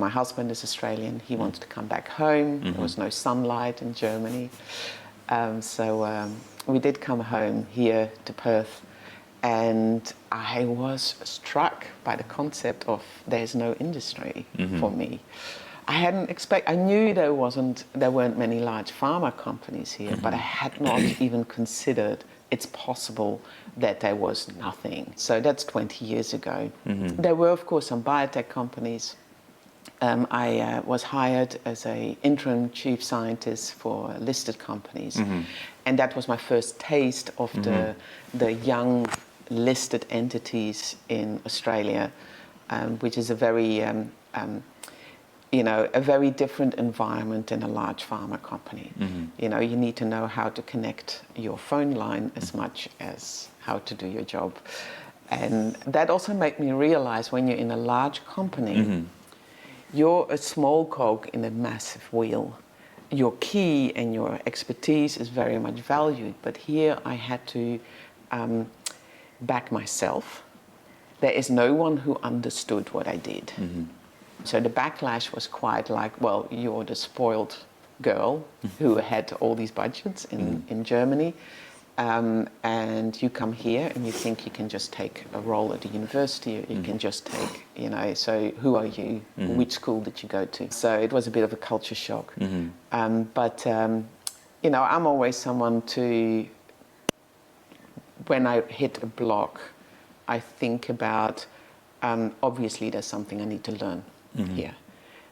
My husband is Australian. He wanted to come back home. There was no sunlight in Germany. So we did come home here to Perth, and I was struck by the concept of there's no industry for me. I knew there weren't many large pharma companies here, but I had not even considered it's possible that there was nothing. So that's 20 years ago. There were, of course, some biotech companies. I was hired as an interim chief scientist for listed companies. And that was my first taste of the young listed entities in Australia, which is a very a very different environment than a large pharma company. You need to know how to connect your phone line as much as how to do your job. And that also made me realize when you're in a large company, you're a small cog in a massive wheel. Your key and your expertise is very much valued, but here I had to back myself. There is no one who understood what I did. So the backlash was quite like, well, you're the spoiled girl who had all these budgets in Germany, and you come here and you think you can just take a role at the university, or you can just take, so who are you? Which school did you go to? So it was a bit of a culture shock. But I'm always someone when I hit a block, I think about, obviously there's something I need to learn here.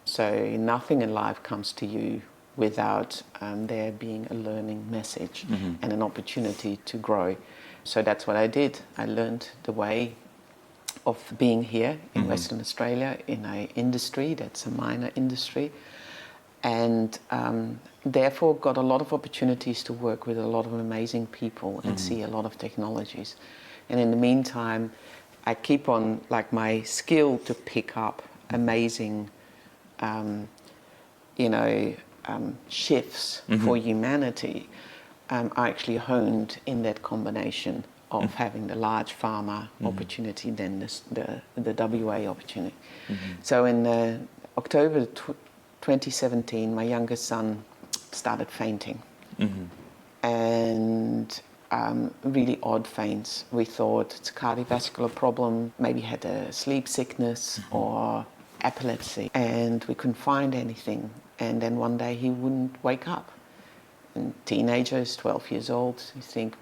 So nothing in life comes to you without there being a learning message and an opportunity to grow. So that's what I did. I learned the way of being here in Western Australia in an industry that's a minor industry, and therefore got a lot of opportunities to work with a lot of amazing people and see a lot of technologies. And in the meantime, I keep on, my skill to pick up amazing, shifts for humanity are actually honed in that combination of having the large pharma opportunity than the WA opportunity. So in October 2017, my youngest son started fainting. And really odd faints. We thought it's a cardiovascular problem, maybe had a sleep sickness or epilepsy, and we couldn't find anything. And then one day he wouldn't wake up. And teenagers, 12 years old, you think,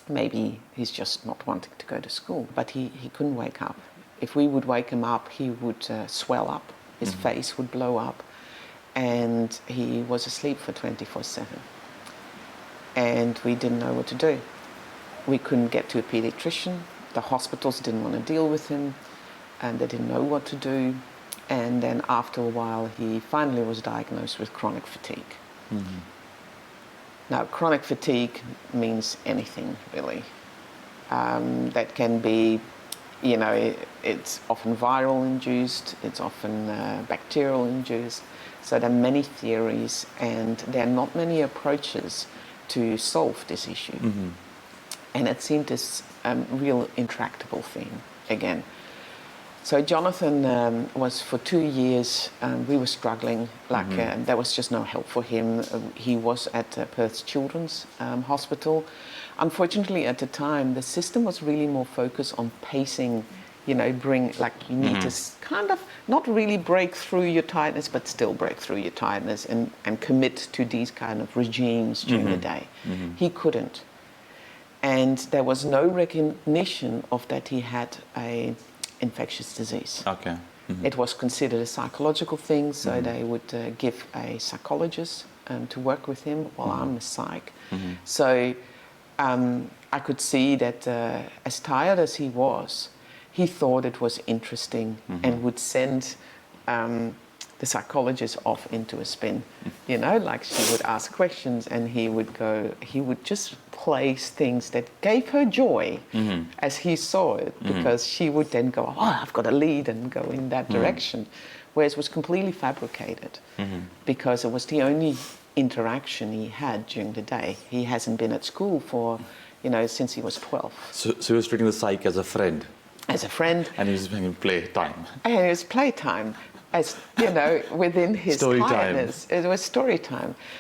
maybe he's just not wanting to go to school. But he couldn't wake up. If we would wake him up, he would swell up, his face would blow up, and he was asleep for 24/7. And we didn't know what to do. We couldn't get to a pediatrician. The hospitals didn't want to deal with him, and they didn't know what to do. And then after a while, he finally was diagnosed with chronic fatigue. Now, chronic fatigue means anything, really. That can be, it's often viral induced, it's often bacterial induced. So there are many theories, and there are not many approaches to solve this issue. And it seemed this real intractable thing again. So Jonathan was for 2 years, we were struggling, there was just no help for him. He was at Perth's Children's Hospital. Unfortunately, at the time, the system was really more focused on pacing, you need to kind of not really break through your tiredness, but still break through your tiredness and commit to these kind of regimes during the day. He couldn't. And there was no recognition of that he had a infectious disease. Okay. It was considered a psychological thing, so they would give a psychologist to work with him while I'm a psych. So I could see that as tired as he was, he thought it was interesting and would send the psychologist off into a spin. She would ask questions and he would just place things that gave her joy as he saw it, because she would then go, I've got a lead, and go in that direction. Whereas it was completely fabricated because it was the only interaction he had during the day. He hasn't been at school for, since he was 12. So he was treating the psych as a friend? As a friend. And he was having playtime. And it was playtime. as you know, within his Story time. tiredness. It was story time.